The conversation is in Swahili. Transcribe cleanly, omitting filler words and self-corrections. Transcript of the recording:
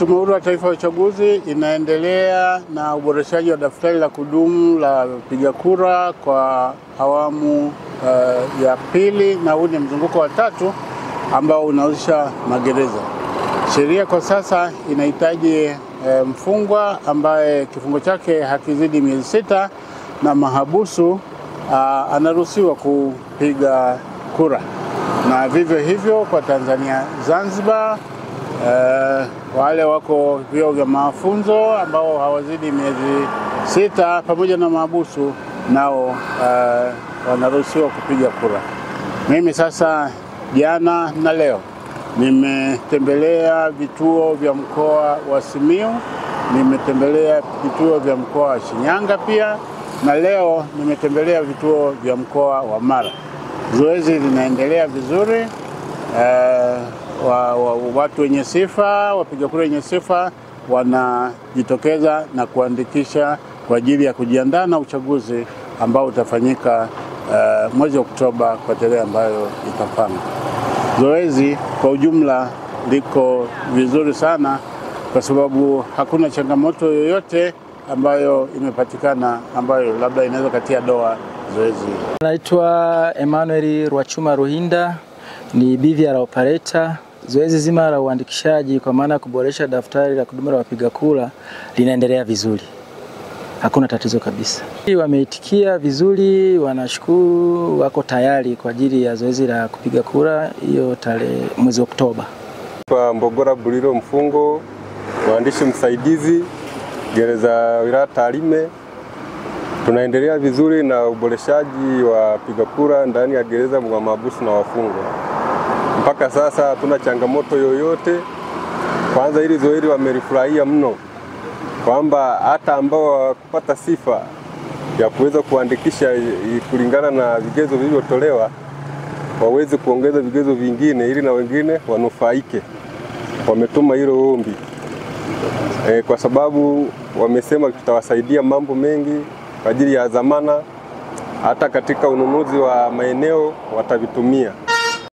Tume Huru ya Taifa ya Uchaguzi inaendelea na uboreshaji wa daftari la kudumu la wapiga kura kwa awamu ya pili, na huu ni mzunguko wa tatu ambao unahusisha magereza. Sheria kwa sasa inahitaji mfungwa ambaye kifungo chake hakizidi miezi 6 na mahabusu anaruhusiwa kupiga kura, na vivyo hivyo kwa Tanzania Zanzibar wale wako vyuo vya mafunzo ambao hawazidi miezi 6 pamoja na mahabusu nao wanaruhusiwa kupiga kura. Mimi sasa jana na leo nimetembelea vituo vya mkoa wa Simiyu, nimetembelea vituo vya mkoa wa Shinyanga pia, na leo nimetembelea vituo vya mkoa wa Mara. Zoezi linaendelea vizuri. Watu wenye sifa, wapiga kura wenye sifa wanajitokeza na kuandikisha kwa ajili ya kujiandaa na uchaguzi ambao utafanyika mwezi Oktoba kwa tarehe ambayo itapangwa. Zoezi kwa ujumla liko vizuri sana kwa sababu hakuna changamoto yoyote ambayo imepatikana ambayo labda inaweza katia doa zoezi. Naitwa Emmanuel Rwachuma Ruhinda, ni BVR operator. Zoezi zima la uandikishaji kwa maana kuboresha daftari la kudumu la wapiga kura linaendelea vizuri. Hakuna tatizo kabisa. Wameitikia vizuri, wanashukuru, wako tayari kwa ajili ya zoezi la kupiga kura hiyo tarehe mwezi Oktoba. Kwa Mbogora Buliro Mfungo, mwandishi msaidizi gereza wilaya Tarime, tunaendelea vizuri na uboreshaji wa wapiga kura ndani ya gereza mwa mahabusu na wafungwa. Mpaka sasa hatuna changamoto yoyote. Kwanza hili zoezi wamelifurahia mno, kwamba hata ambao kupata sifa ya kuweza kuandikisha kulingana na vigezo vilivyotolewa waweze kuongeza vigezo vingine ili na wengine wanufaike. Wametuma hilo ombi kwa sababu wamesema tutawasaidia mambo mengi kwa ajili ya dhamana, hata katika ununuzi wa maeneo watavitumia.